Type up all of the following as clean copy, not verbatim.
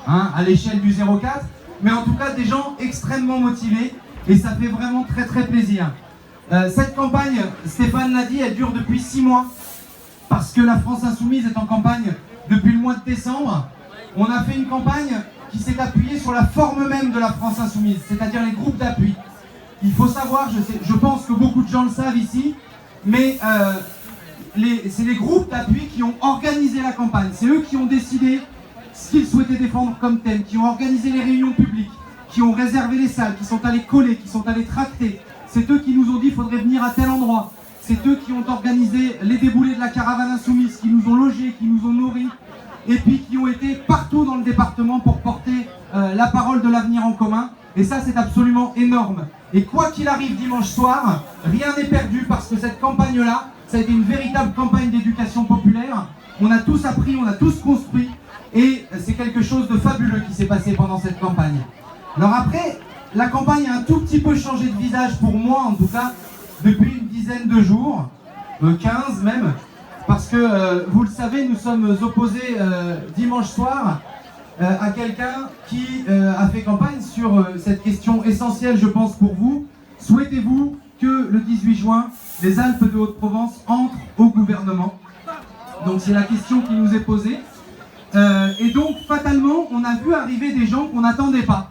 hein, à l'échelle du 04, mais en tout cas des gens extrêmement motivés, et ça fait vraiment très très plaisir. Cette campagne, Stéphane l'a dit, elle dure depuis 6 mois, parce que la France Insoumise est en campagne depuis le mois de décembre. On a fait une campagne qui s'est appuyée sur la forme même de la France Insoumise, c'est-à-dire les groupes d'appui. Il faut savoir, je pense que beaucoup de gens le savent ici, mais c'est les groupes d'appui qui ont organisé la campagne. C'est eux qui ont décidé ce qu'ils souhaitaient défendre comme thème, qui ont organisé les réunions publiques, qui ont réservé les salles, qui sont allés coller, qui sont allés tracter. C'est eux qui nous ont dit qu'il faudrait venir à tel endroit. C'est eux qui ont organisé les déboulés de la caravane insoumise, qui nous ont logés, qui nous ont nourris, et puis qui ont été partout dans le département pour porter la parole de l'avenir en commun. Et ça, c'est absolument énorme. Et quoi qu'il arrive dimanche soir, rien n'est perdu, parce que cette campagne-là, ça a été une véritable campagne d'éducation populaire. On a tous appris, on a tous construit, et c'est quelque chose de fabuleux qui s'est passé pendant cette campagne. Alors après, la campagne a un tout petit peu changé de visage pour moi, en tout cas, depuis une dizaine de jours, 15 même, parce que, vous le savez, nous sommes opposés dimanche soir à quelqu'un qui a fait campagne sur cette question essentielle, je pense, pour vous. Souhaitez-vous que le 18 juin, les Alpes de Haute-Provence entrent au gouvernement? Donc c'est la question qui nous est posée. Et donc, fatalement, on a vu arriver des gens qu'on n'attendait pas.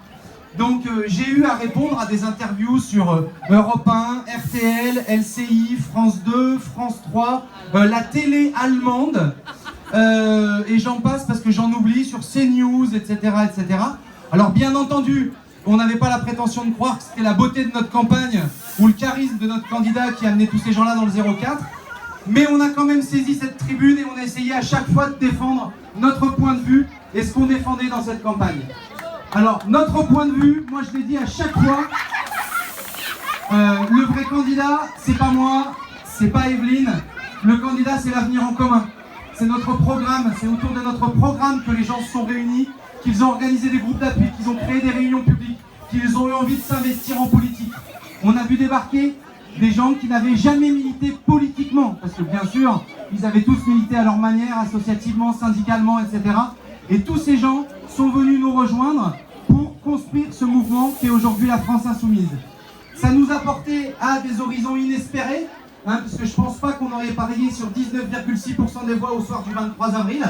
Donc j'ai eu à répondre à des interviews sur Europe 1, RTL, LCI, France 2, France 3, la télé allemande, et j'en passe parce que j'en oublie, sur CNews, etc., etc. Alors bien entendu, on n'avait pas la prétention de croire que c'était la beauté de notre campagne ou le charisme de notre candidat qui a amené tous ces gens-là dans le 04, mais on a quand même saisi cette tribune et on a essayé à chaque fois de défendre notre point de vue et ce qu'on défendait dans cette campagne. Alors, notre point de vue, moi je l'ai dit à chaque fois, le vrai candidat, c'est pas moi, c'est pas Evelyne, le candidat c'est l'avenir en commun. C'est notre programme, c'est autour de notre programme que les gens se sont réunis, qu'ils ont organisé des groupes d'appui, qu'ils ont créé des réunions publiques, qu'ils ont eu envie de s'investir en politique. On a vu débarquer des gens qui n'avaient jamais milité politiquement, parce que bien sûr, ils avaient tous milité à leur manière, associativement, syndicalement, etc. Et tous ces gens sont venus nous rejoindre pour construire ce mouvement qui est aujourd'hui la France Insoumise. Ça nous a porté à des horizons inespérés, parce que je ne pense pas qu'on aurait parié sur 19,6% des voix au soir du 23 avril.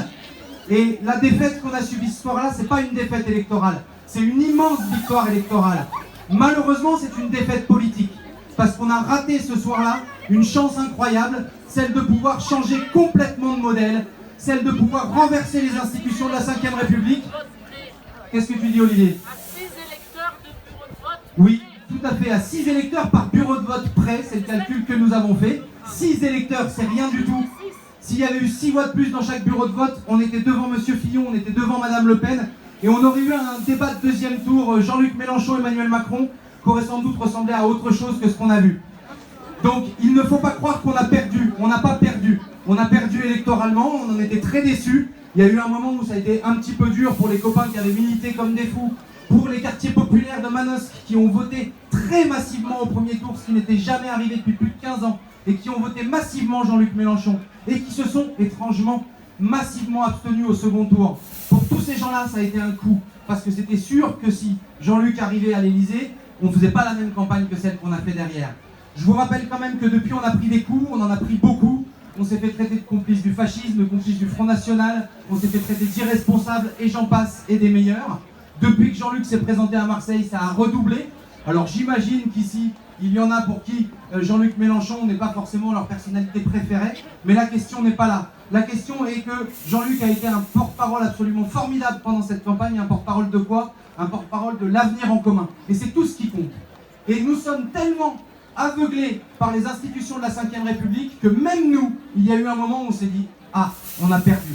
Et la défaite qu'on a subie ce soir-là, ce n'est pas une défaite électorale, c'est une immense victoire électorale. Malheureusement, c'est une défaite politique, parce qu'on a raté ce soir-là une chance incroyable, celle de pouvoir changer complètement de modèle, celle de pouvoir renverser les institutions de la Ve République. Qu'est-ce que tu dis, Olivier? À 6 électeurs de bureau de vote. Oui, tout à fait, à 6 électeurs par bureau de vote près, c'est le calcul que nous avons fait. 6 électeurs, c'est rien du tout. S'il y avait eu 6 voix de plus dans chaque bureau de vote, on était devant M. Fillon, on était devant Mme Le Pen, et on aurait eu un débat de deuxième tour, Jean-Luc Mélenchon, Emmanuel Macron, qui aurait sans doute ressemblé à autre chose que ce qu'on a vu. Donc, il ne faut pas croire qu'on a perdu, on n'a pas perdu. On a perdu électoralement, on en était très déçus. Il y a eu un moment où ça a été un petit peu dur pour les copains qui avaient milité comme des fous, pour les quartiers populaires de Manosque qui ont voté très massivement au premier tour, ce qui n'était jamais arrivé depuis plus de 15 ans, et qui ont voté massivement Jean-Luc Mélenchon, et qui se sont étrangement massivement abstenus au second tour. Pour tous ces gens-là, ça a été un coup, parce que c'était sûr que si Jean-Luc arrivait à l'Élysée, on ne faisait pas la même campagne que celle qu'on a fait derrière. Je vous rappelle quand même que depuis on a pris des coups, on en a pris beaucoup. On s'est fait traiter de complice du fascisme, de complice du Front National, on s'est fait traiter d'irresponsable, et j'en passe, et des meilleurs. Depuis que Jean-Luc s'est présenté à Marseille, ça a redoublé. Alors j'imagine qu'ici, il y en a pour qui Jean-Luc Mélenchon n'est pas forcément leur personnalité préférée, mais la question n'est pas là. La question est que Jean-Luc a été un porte-parole absolument formidable pendant cette campagne. Un porte-parole de quoi? Un porte-parole de l'avenir en commun. Et c'est tout ce qui compte. Et nous sommes tellement aveuglés par les institutions de la Ve République que même nous, il y a eu un moment où on s'est dit « Ah, on a perdu ».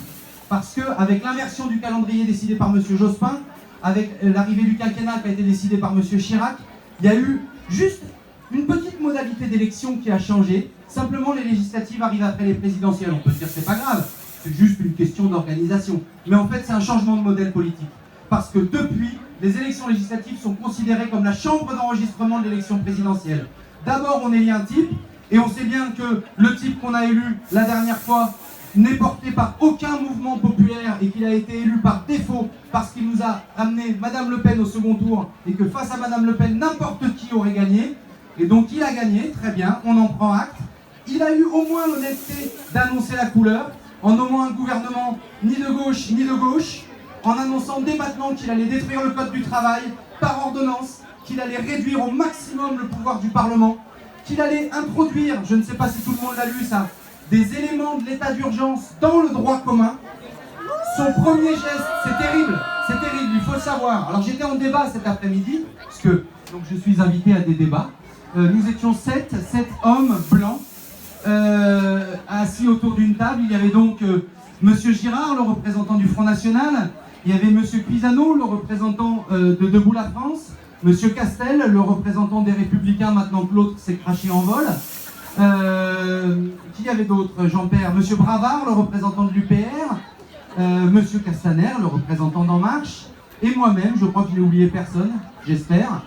Parce qu'avec l'inversion du calendrier décidé par M. Jospin, avec l'arrivée du quinquennat qui a été décidé par M. Chirac, il y a eu juste une petite modalité d'élection qui a changé. Simplement, les législatives arrivent après les présidentielles. On peut se dire c'est pas grave, c'est juste une question d'organisation. Mais en fait, c'est un changement de modèle politique. Parce que depuis, les élections législatives sont considérées comme la chambre d'enregistrement de l'élection présidentielle. D'abord, on élit un type, et on sait bien que le type qu'on a élu la dernière fois n'est porté par aucun mouvement populaire et qu'il a été élu par défaut parce qu'il nous nous a amené Madame Le Pen au second tour et que face à Madame Le Pen, n'importe qui aurait gagné. Et donc il a gagné, très bien, on en prend acte. Il a eu au moins l'honnêteté d'annoncer la couleur en nommant un gouvernement ni de gauche, en annonçant dès maintenant qu'il allait détruire le code du travail par ordonnance, qu'il allait réduire au maximum le pouvoir du Parlement, qu'il allait introduire, je ne sais pas si tout le monde l'a lu ça, des éléments de l'état d'urgence dans le droit commun. Son premier geste, c'est terrible, il faut le savoir. Alors j'étais en débat cet après-midi, parce que donc, je suis invité à des débats. Nous étions 7 hommes blancs assis autour d'une table. Il y avait donc Monsieur Girard, le représentant du Front National. Il y avait Monsieur Pisano, le représentant de Debout la France. Monsieur Castel, le représentant des Républicains, maintenant que l'autre s'est craché en vol. Qui y avait d'autre, Jean-Pierre? Monsieur Bravard, le représentant de l'UPR. Monsieur Castaner, le représentant d'En Marche. Et moi-même, je crois que je n'ai oublié personne, j'espère.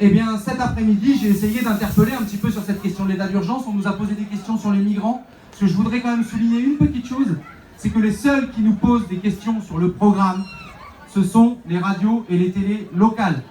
Eh bien, cet après-midi, j'ai essayé d'interpeller un petit peu sur cette question de l'état d'urgence. On nous a posé des questions sur les migrants. Parce que je voudrais quand même souligner une petite chose, c'est que les seuls qui nous posent des questions sur le programme, ce sont les radios et les télés locales.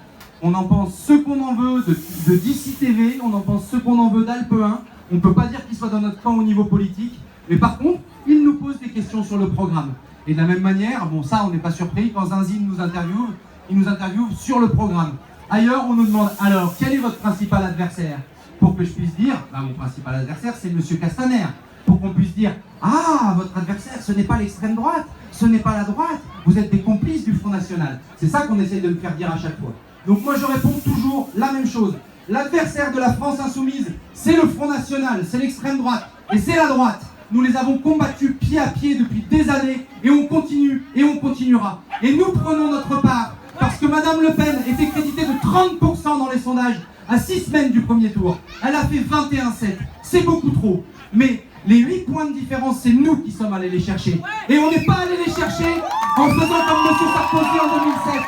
On en pense ce qu'on en veut de DC TV, on en pense ce qu'on en veut d'Alpe 1. On ne peut pas dire qu'ils soient dans notre camp au niveau politique. Mais par contre, ils nous posent des questions sur le programme. Et de la même manière, bon ça on n'est pas surpris, quand Zinzine nous interviewe, il nous interviewe sur le programme. Ailleurs, on nous demande, alors, quel est votre principal adversaire? Pour que je puisse dire, mon principal adversaire, c'est Monsieur Castaner. Pour qu'on puisse dire, ah, votre adversaire, ce n'est pas l'extrême droite, ce n'est pas la droite, vous êtes des complices du Front National. C'est ça qu'on essaye de me faire dire à chaque fois. Donc moi, je réponds toujours la même chose. L'adversaire de la France insoumise, c'est le Front National, c'est l'extrême droite, et c'est la droite. Nous les avons combattus pied à pied depuis des années, et on continue, et on continuera. Et nous prenons notre part. Parce que Madame Le Pen était créditée de 30% dans les sondages à 6 semaines du premier tour. Elle a fait 21,7. C'est beaucoup trop. Mais les 8 points de différence, c'est nous qui sommes allés les chercher. Et on n'est pas allés les chercher en faisant comme M. Sarkozy en 2007.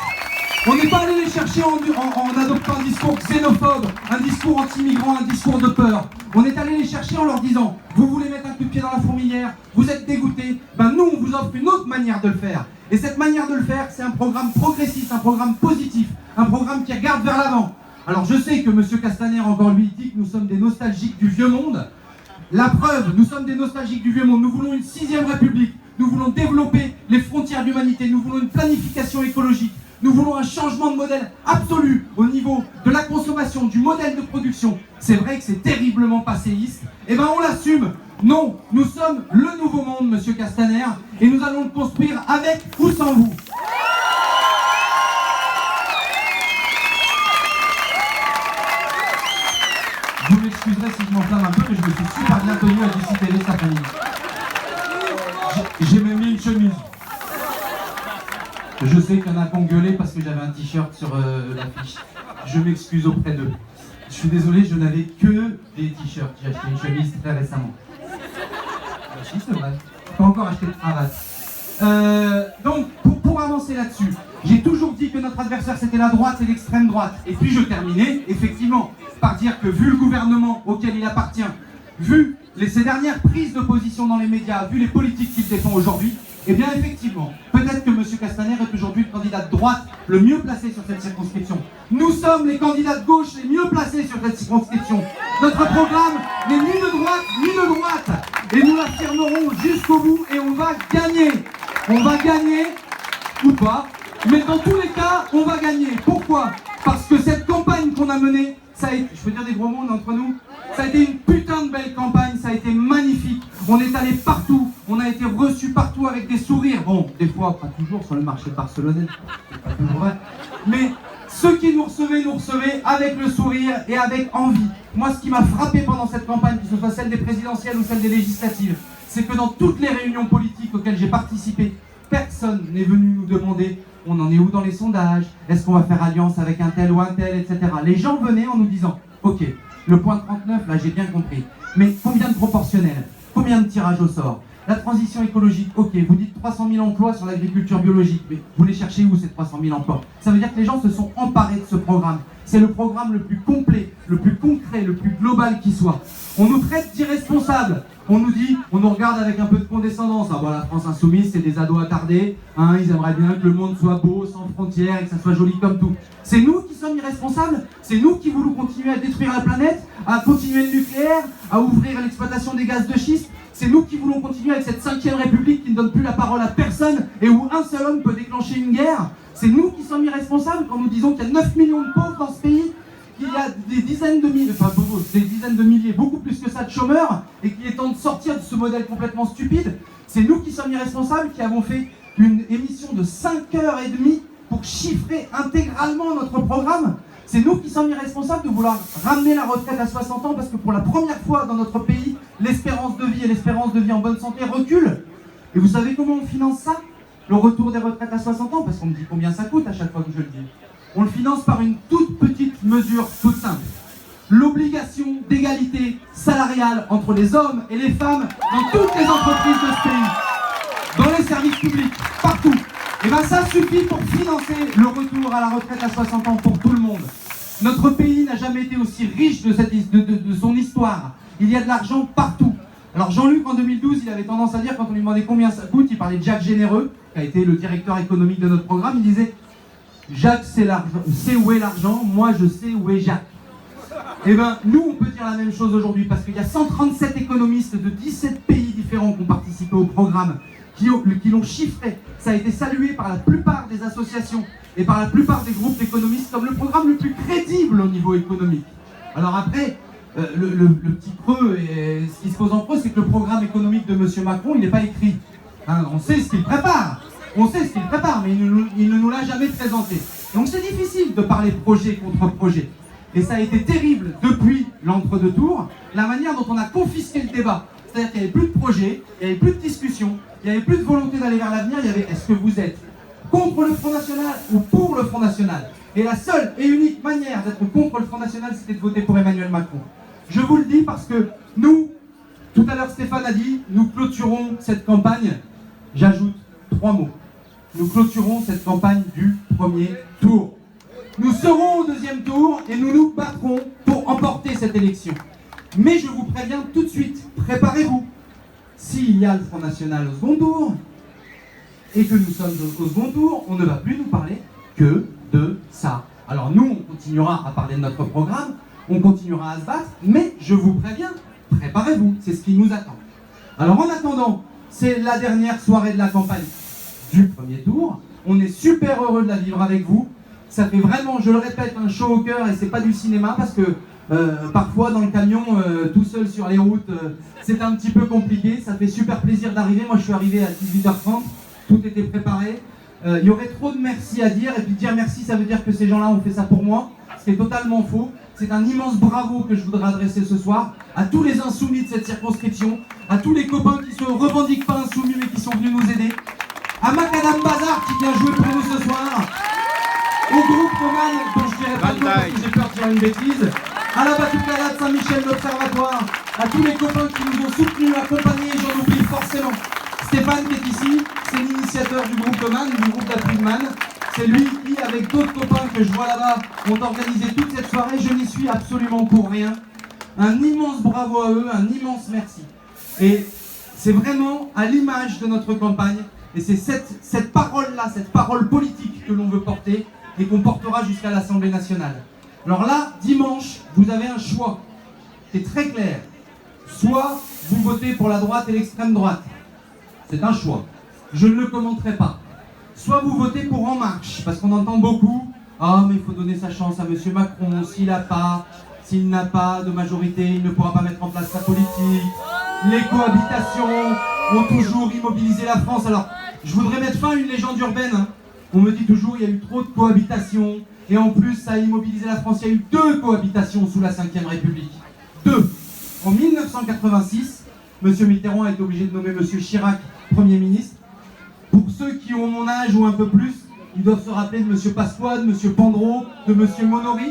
On n'est pas allé les chercher en adoptant un discours xénophobe, un discours anti-migrant, un discours de peur. On est allé les chercher en leur disant, vous voulez mettre un coup de pied dans la fourmilière, vous êtes dégoûtés, nous on vous offre une autre manière de le faire. Et cette manière de le faire, c'est un programme progressiste, un programme positif, un programme qui regarde vers l'avant. Alors je sais que M. Castaner, encore lui, dit que nous sommes des nostalgiques du vieux monde. La preuve, nous sommes des nostalgiques du vieux monde, nous voulons une 6e République, nous voulons développer les frontières de l'humanité, nous voulons une planification écologique. Nous voulons un changement de modèle absolu au niveau de la consommation, du modèle de production. C'est vrai que c'est terriblement passéiste. Eh bien, on l'assume. Non, nous sommes le nouveau monde, Monsieur Castaner, et nous allons le construire avec ou sans vous. Vous m'excuserez si je m'enflamme un peu, mais je me suis super bien tenu à DC TV cet après-midi. J'ai même mis une chemise. Je sais qu'il y en a qui ont gueulé parce que j'avais un t-shirt sur l'affiche. Je m'excuse auprès d'eux. Je suis désolé, je n'avais que des t-shirts. J'ai acheté une chemise très récemment. Si, c'est vrai. J'ai pas encore acheté de cravate. Donc, pour avancer là-dessus, j'ai toujours dit que notre adversaire c'était la droite et l'extrême droite. Et puis je terminais, effectivement, par dire que vu le gouvernement auquel il appartient, vu ces dernières prises de position dans les médias, vu les politiques qu'il défend aujourd'hui, eh bien effectivement, peut-être que M. Castaner est aujourd'hui le candidat de droite le mieux placé sur cette circonscription. Nous sommes les candidats de gauche les mieux placés sur cette circonscription. Notre programme n'est ni de droite ni de droite. Et nous l'affirmerons jusqu'au bout et on va gagner. On va gagner, ou pas, mais dans tous les cas, on va gagner. Pourquoi? Parce que cette campagne qu'on a menée, ça a été, je peux dire des gros mots entre nous, ça a été une putain de belle campagne, ça a été magnifique. On est allé partout, on a été reçus partout avec des sourires. Bon, des fois, pas toujours sur le marché barcelonais, c'est pas toujours vrai. Mais ceux qui nous recevaient avec le sourire et avec envie. Moi, ce qui m'a frappé pendant cette campagne, que ce soit celle des présidentielles ou celle des législatives, c'est que dans toutes les réunions politiques auxquelles j'ai participé, personne n'est venu nous demander on en est où dans les sondages, est-ce qu'on va faire alliance avec un tel ou un tel, etc. Les gens venaient en nous disant ok, le point 39, là j'ai bien compris, mais combien de proportionnels, combien de tirages au sort, la transition écologique, ok, vous dites 300 000 emplois sur l'agriculture biologique, mais vous les cherchez où ces 300 000 emplois? Ça veut dire que les gens se sont emparés de ce programme. C'est le programme le plus complet, le plus concret, le plus global qui soit. On nous traite d'irresponsables. On nous regarde avec un peu de condescendance. Ah, bon, la France insoumise, c'est des ados attardés. Hein, ils aimeraient bien que le monde soit beau, sans frontières, et que ça soit joli comme tout. C'est nous qui sommes irresponsables. C'est nous qui voulons continuer à détruire la planète, à continuer le nucléaire, à ouvrir l'exploitation des gaz de schiste. C'est nous qui voulons continuer avec cette 5e République qui ne donne plus la parole à personne et où un seul homme peut déclencher une guerre. C'est nous qui sommes irresponsables quand nous disons qu'il y a 9 millions de pauvres dans ce pays, qu'il y a des dizaines de milliers, beaucoup plus que ça, de chômeurs, et qu'il est temps de sortir de ce modèle complètement stupide. C'est nous qui sommes irresponsables, qui avons fait une émission de 5h30 pour chiffrer intégralement notre programme. C'est nous qui sommes irresponsables de vouloir ramener la retraite à 60 ans, parce que pour la première fois dans notre pays, l'espérance de vie et l'espérance de vie en bonne santé reculent. Et vous savez comment on finance ça? Le retour des retraites à 60 ans, parce qu'on me dit combien ça coûte à chaque fois que je le dis. On le finance par une toute petite mesure, toute simple. L'obligation d'égalité salariale entre les hommes et les femmes dans toutes les entreprises de ce pays, dans les services publics, partout. Et bien ça suffit pour financer le retour à la retraite à 60 ans pour tout le monde. Notre pays n'a jamais été aussi riche de son histoire. Il y a de l'argent partout. Alors Jean-Luc, en 2012, il avait tendance à dire, quand on lui demandait combien ça coûte, il parlait de Jacques Généreux, qui a été le directeur économique de notre programme, il disait « Jacques sait où est l'argent, moi je sais où est Jacques ». Et bien nous, on peut dire la même chose aujourd'hui, parce qu'il y a 137 économistes de 17 pays différents qui ont participé au programme, qui l'ont chiffré. Ça a été salué par la plupart des associations et par la plupart des groupes d'économistes comme le programme le plus crédible au niveau économique. Alors après, le petit creux, et ce qui se pose en creux, c'est que le programme économique de M. Macron, il n'est pas écrit. Hein, on sait ce qu'il prépare, mais il ne nous l'a jamais présenté. Donc c'est difficile de parler projet contre projet. Et ça a été terrible depuis l'entre-deux tours, la manière dont on a confisqué le débat. C'est-à-dire qu'il n'y avait plus de projet, il n'y avait plus de discussion, il n'y avait plus de volonté d'aller vers l'avenir, il y avait est-ce que vous êtes contre le Front National ou pour le Front National? Et la seule et unique manière d'être contre le Front National, c'était de voter pour Emmanuel Macron. Je vous le dis parce que nous, tout à l'heure Stéphane a dit, nous clôturons cette campagne, j'ajoute 3 mots. Nous clôturons cette campagne du premier tour. Nous serons au deuxième tour et nous nous battrons pour emporter cette élection. Mais je vous préviens tout de suite, préparez-vous. S'il y a le Front National au second tour, et que nous sommes au second tour, on ne va plus nous parler que de ça. Alors nous, on continuera à parler de notre programme, on continuera à se battre, mais je vous préviens, préparez-vous, c'est ce qui nous attend. Alors en attendant, c'est la dernière soirée de la campagne du premier tour. On est super heureux de la vivre avec vous. Ça fait vraiment, je le répète, un chaud au cœur, et c'est pas du cinéma, parce que parfois dans le camion, tout seul sur les routes, c'est un petit peu compliqué. Ça fait super plaisir d'arriver. Moi je suis arrivé à 18h30, tout était préparé. Il y aurait trop de merci à dire, et puis dire merci, ça veut dire que ces gens-là ont fait ça pour moi, ce qui est totalement faux. C'est un immense bravo que je voudrais adresser ce soir à tous les insoumis de cette circonscription, à tous les copains qui se revendiquent pas insoumis mais qui sont venus nous aider, à Macadam Bazar qui vient jouer pour nous ce soir, au groupe Roman, dont je dirais pas le nom parce que j'ai peur de dire une bêtise, à la Batucada de Saint-Michel l'Observatoire, à tous les copains qui nous ont soutenus, accompagnés, j'en oublie forcément. Stéphane qui est ici, c'est l'initiateur du groupe Roman, du groupe d'April Man. C'est lui qui, avec d'autres copains que je vois là-bas, ont organisé toute cette soirée. Je n'y suis absolument pour rien. Un immense bravo à eux, un immense merci. Et c'est vraiment à l'image de notre campagne, et c'est cette parole-là, cette parole politique que l'on veut porter, et qu'on portera jusqu'à l'Assemblée nationale. Alors là, dimanche, vous avez un choix. C'est très clair. Soit vous votez pour la droite et l'extrême droite. C'est un choix. Je ne le commenterai pas. Soit vous votez pour En Marche, parce qu'on entend beaucoup « Ah, mais il faut donner sa chance à M. Macron, s'il n'a pas de majorité, il ne pourra pas mettre en place sa politique. Les cohabitations ont toujours immobilisé la France. » Alors, je voudrais mettre fin à une légende urbaine. Hein. On me dit toujours qu'il y a eu trop de cohabitations, et en plus, ça a immobilisé la France. Il y a eu 2 cohabitations sous la Ve République. 2. En 1986, M. Mitterrand a été obligé de nommer M. Chirac Premier ministre. Pour ceux qui ont mon âge ou un peu plus, ils doivent se rappeler de M. Pasqua, de M. Pandreau, de M. Monory.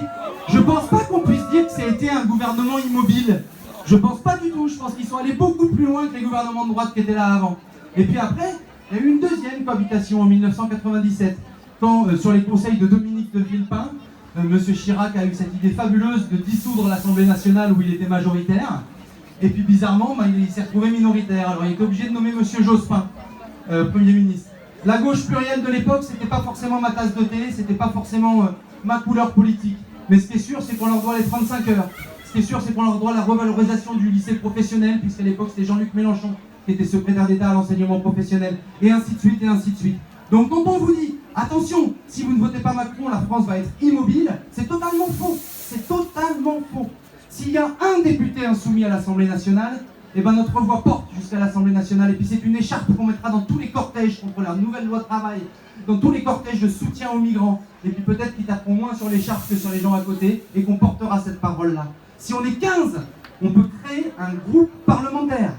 Je pense pas qu'on puisse dire que ça a été un gouvernement immobile. Je pense pas du tout. Je pense qu'ils sont allés beaucoup plus loin que les gouvernements de droite qui étaient là avant. Et puis après, il y a eu une deuxième cohabitation en 1997, quand sur les conseils de Dominique de Villepin, M. Chirac a eu cette idée fabuleuse de dissoudre l'Assemblée nationale où il était majoritaire. Et puis bizarrement, il s'est retrouvé minoritaire. Alors il était obligé de nommer Monsieur Jospin, Premier ministre. La gauche plurielle de l'époque, c'était pas forcément ma tasse de thé, c'était pas forcément ma couleur politique. Mais ce qui est sûr, c'est qu'on leur doit les 35 heures. Ce qui est sûr, c'est qu'on leur doit la revalorisation du lycée professionnel, puisqu'à l'époque, c'était Jean-Luc Mélenchon qui était secrétaire d'État à l'enseignement professionnel, et ainsi de suite, et ainsi de suite. Donc quand on vous dit, attention, si vous ne votez pas Macron, la France va être immobile, c'est totalement faux. C'est totalement faux. S'il y a un député insoumis à l'Assemblée nationale, eh ben notre voix porte jusqu'à l'Assemblée nationale. Et puis c'est une écharpe qu'on mettra dans tous les cortèges contre la nouvelle loi travail, dans tous les cortèges de soutien aux migrants. Et puis peut-être qu'ils taperont moins sur l'écharpe que sur les gens à côté, et qu'on portera cette parole-là. Si on est 15, on peut créer un groupe parlementaire.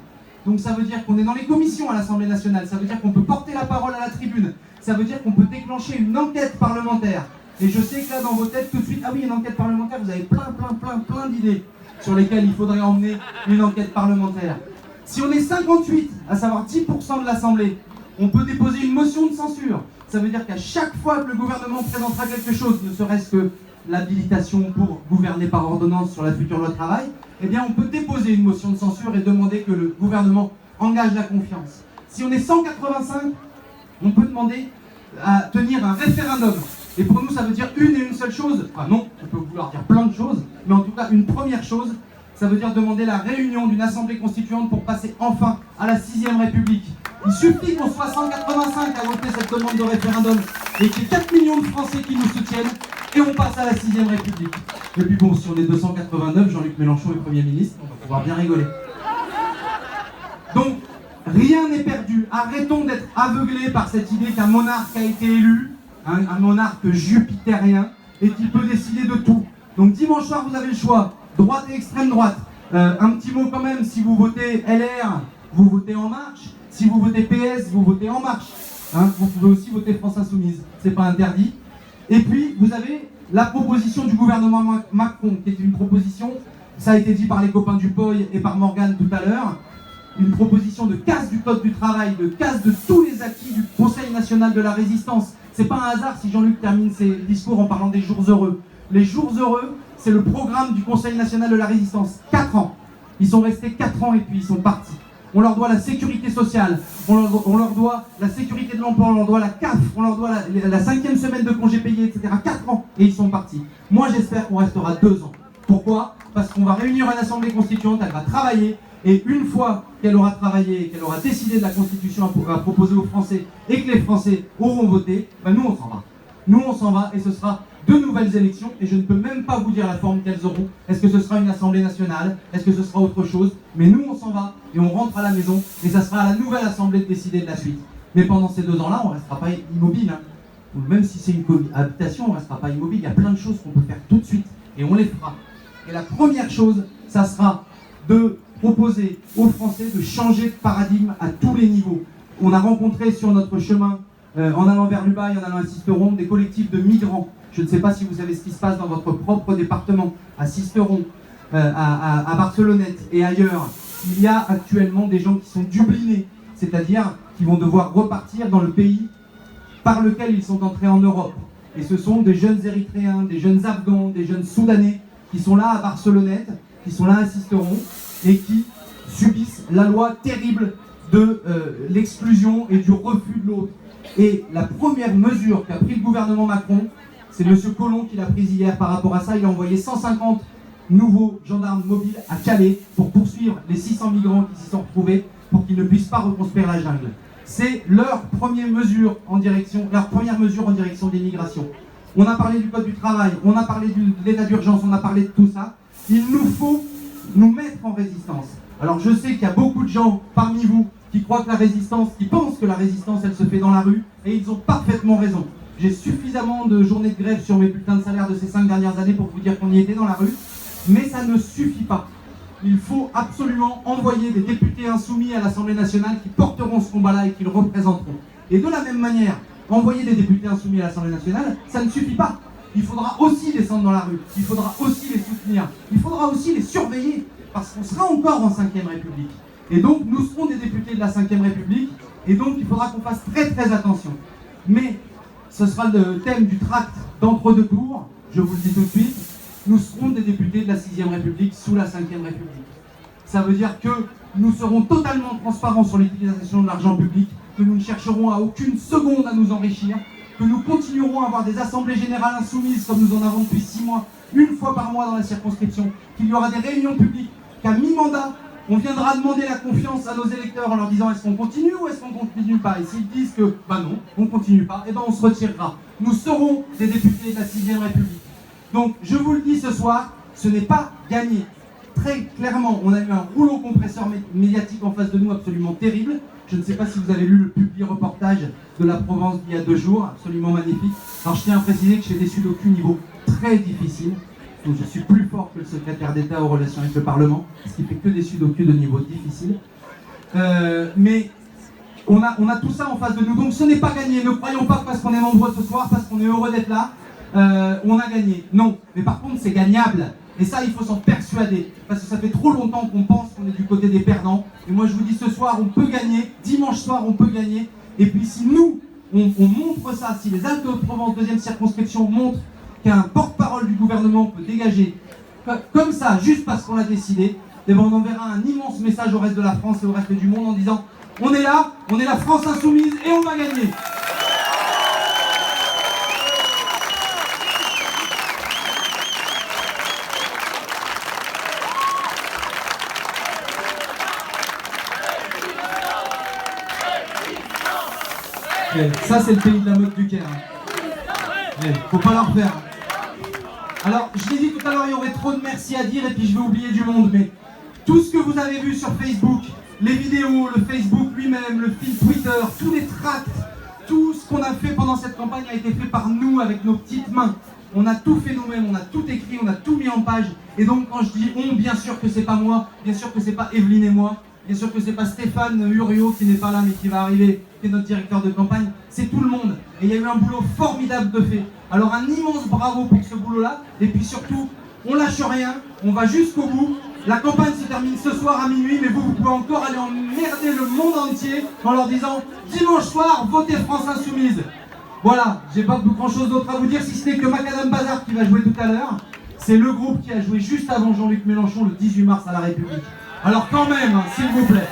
Donc ça veut dire qu'on est dans les commissions à l'Assemblée nationale, ça veut dire qu'on peut porter la parole à la tribune, ça veut dire qu'on peut déclencher une enquête parlementaire. Et je sais que là, dans vos têtes, tout de suite, ah oui, une enquête parlementaire, vous avez plein d'idées sur lesquelles il faudrait emmener une enquête parlementaire. Si on est 58, à savoir 10% de l'Assemblée, on peut déposer une motion de censure. Ça veut dire qu'à chaque fois que le gouvernement présentera quelque chose, ne serait-ce que l'habilitation pour gouverner par ordonnance sur la future loi travail, eh bien on peut déposer une motion de censure et demander que le gouvernement engage la confiance. Si on est 185, on peut demander à tenir un référendum. Et pour nous, ça veut dire une et une seule chose. Enfin non, on peut vouloir dire plein de choses, mais en tout cas, une première chose, ça veut dire demander la réunion d'une assemblée constituante pour passer enfin à la 6ème République. Il suffit qu'on soit 185 à voter cette demande de référendum et qu'il y ait 4 millions de Français qui nous soutiennent et on passe à la 6ème République. Et puis bon, si on est 289, Jean-Luc Mélenchon est Premier ministre, on va pouvoir bien rigoler. Donc, rien n'est perdu. Arrêtons d'être aveuglés par cette idée qu'un monarque a été élu, un monarque jupitérien, et qu'il peut décider de tout. Donc dimanche soir, vous avez le choix, droite et extrême droite. Un petit mot quand même, si vous votez LR, vous votez En Marche. Si vous votez PS, vous votez En Marche. Vous pouvez aussi voter France Insoumise, c'est pas interdit. Et puis, vous avez la proposition du gouvernement Macron, qui est une proposition, ça a été dit par les copains du POI et par Morgane tout à l'heure, une proposition de casse du code du travail, de casse de tous les acquis du Conseil national de la résistance. C'est pas un hasard si Jean-Luc termine ses discours en parlant des jours heureux. Les jours heureux, c'est le programme du Conseil national de la résistance. 4 ans. Ils sont restés 4 ans et puis ils sont partis. On leur doit la sécurité sociale, on leur doit la sécurité de l'emploi, on leur doit la CAF, on leur doit la 5e semaine de congés payés, etc. 4 ans et ils sont partis. Moi j'espère qu'on restera 2 ans. Pourquoi ? Parce qu'on va réunir une assemblée constituante, elle va travailler, et une fois qu'elle aura travaillé et qu'elle aura décidé de la constitution à proposer aux Français et que les Français auront voté, ben nous on s'en va. Nous on s'en va et ce sera 2 nouvelles élections et je ne peux même pas vous dire la forme qu'elles auront. Est-ce que ce sera une assemblée nationale? Est-ce que ce sera autre chose? Mais nous on s'en va et on rentre à la maison et ça sera à la nouvelle assemblée de décider de la suite. Mais pendant ces 2 ans-là, on ne restera pas immobile. Même si c'est une cohabitation, on ne restera pas immobile. Il y a plein de choses qu'on peut faire tout de suite et on les fera. Et la première chose, ça sera de proposer aux Français de changer de paradigme à tous les niveaux. On a rencontré sur notre chemin, en allant vers l'Ubaï, en allant à Sisteron, des collectifs de migrants. Je ne sais pas si vous savez ce qui se passe dans votre propre département, à Sisteron, à Barcelonnette et ailleurs. Il y a actuellement des gens qui sont dublinés, c'est-à-dire qui vont devoir repartir dans le pays par lequel ils sont entrés en Europe. Et ce sont des jeunes Érythréens, des jeunes Afghans, des jeunes Soudanais qui sont là à Barcelonnette, qui sont là à Sisteron et qui subissent la loi terrible de l'exclusion et du refus de l'autre. Et la première mesure qu'a pris le gouvernement Macron, c'est M. Collomb qui l'a prise hier par rapport à ça. Il a envoyé 150 nouveaux gendarmes mobiles à Calais pour poursuivre les 600 migrants qui s'y sont retrouvés pour qu'ils ne puissent pas reconstruire la jungle. C'est leur première mesure en direction des migrations. On a parlé du code du travail, on a parlé de l'état d'urgence, on a parlé de tout ça. Il nous faut nous mettre en résistance. Alors je sais qu'il y a beaucoup de gens parmi vous qui croient que la résistance, qui pensent que la résistance, elle se fait dans la rue, et ils ont parfaitement raison. J'ai suffisamment de journées de grève sur mes bulletins de salaire de ces 5 dernières années pour vous dire qu'on y était dans la rue, mais ça ne suffit pas. Il faut absolument envoyer des députés insoumis à l'Assemblée nationale qui porteront ce combat-là et qui le représenteront. Et de la même manière, envoyer des députés insoumis à l'Assemblée nationale, ça ne suffit pas. Il faudra aussi descendre dans la rue, il faudra aussi les soutenir, il faudra aussi les surveiller, parce qu'on sera encore en 5ème République. Et donc, nous serons des députés de la 5ème République, et donc il faudra qu'on fasse très très attention. Mais ce sera le thème du tract d'entre-deux tours, je vous le dis tout de suite, nous serons des députés de la 6ème République sous la 5ème République. Ça veut dire que nous serons totalement transparents sur l'utilisation de l'argent public, que nous ne chercherons à aucune seconde à nous enrichir, que nous continuerons à avoir des assemblées générales insoumises comme nous en avons depuis 6 mois, une fois par mois dans la circonscription, qu'il y aura des réunions publiques, qu'à mi-mandat, on viendra demander la confiance à nos électeurs en leur disant est-ce qu'on continue ou est-ce qu'on continue pas. Et s'ils disent que bah non, on continue pas, et ben on se retirera. Nous serons des députés de la 6ème République. Donc je vous le dis ce soir, ce n'est pas gagné. Très clairement, on a eu un rouleau compresseur médiatique en face de nous absolument terrible. Je ne sais pas si vous avez lu le publi-reportage de la Provence d'il y a 2 jours, absolument magnifique. Alors je tiens à préciser que j'ai des sudoku niveau très difficile. Donc je suis plus fort que le secrétaire d'État aux relations avec le Parlement, ce qui fait que des sudoku de niveau difficile. Mais on a tout ça en face de nous, donc ce n'est pas gagné. Ne croyons pas que parce qu'on est nombreux ce soir, parce qu'on est heureux d'être là, on a gagné. Non, mais par contre c'est gagnable. Et ça, il faut s'en persuader, parce que ça fait trop longtemps qu'on pense qu'on est du côté des perdants. Et moi, je vous dis, ce soir, on peut gagner. Dimanche soir, on peut gagner. Et puis, si nous, on montre ça, si les Alpes-de-Provence 2e circonscription montrent qu'un porte-parole du gouvernement peut dégager comme ça, juste parce qu'on l'a décidé, eh ben, on enverra un immense message au reste de la France et au reste du monde en disant « On est là, on est la France insoumise et on va gagner !» Ça, c'est le pays de la mode du Caire. Faut pas leur faire. Alors, je l'ai dit tout à l'heure, il y aurait trop de merci à dire et puis je vais oublier du monde. Mais tout ce que vous avez vu sur Facebook, les vidéos, le Facebook lui-même, le fil Twitter, tous les tracts, tout ce qu'on a fait pendant cette campagne a été fait par nous avec nos petites mains. On a tout fait nous-mêmes, on a tout écrit, on a tout mis en page. Et donc, quand je dis on, bien sûr que c'est pas moi, bien sûr que c'est pas Evelyne et moi. Bien sûr que c'est pas Stéphane Uriot qui n'est pas là mais qui va arriver, qui est notre directeur de campagne, c'est tout le monde. Et il y a eu un boulot formidable de fait. Alors un immense bravo pour ce boulot-là. Et puis surtout, on lâche rien, on va jusqu'au bout. La campagne se termine ce soir à minuit, mais vous pouvez encore aller emmerder le monde entier en leur disant dimanche soir, votez France Insoumise. Voilà, j'ai pas grand chose d'autre à vous dire si ce n'est que Macadam Bazar qui va jouer tout à l'heure. C'est le groupe qui a joué juste avant Jean-Luc Mélenchon le 18 mars à la République. Alors quand même, s'il vous plaît.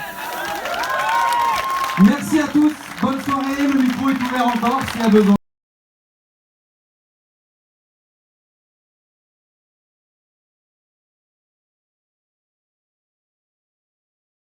Merci à tous, bonne soirée, le micro est ouvert encore s'il y a besoin.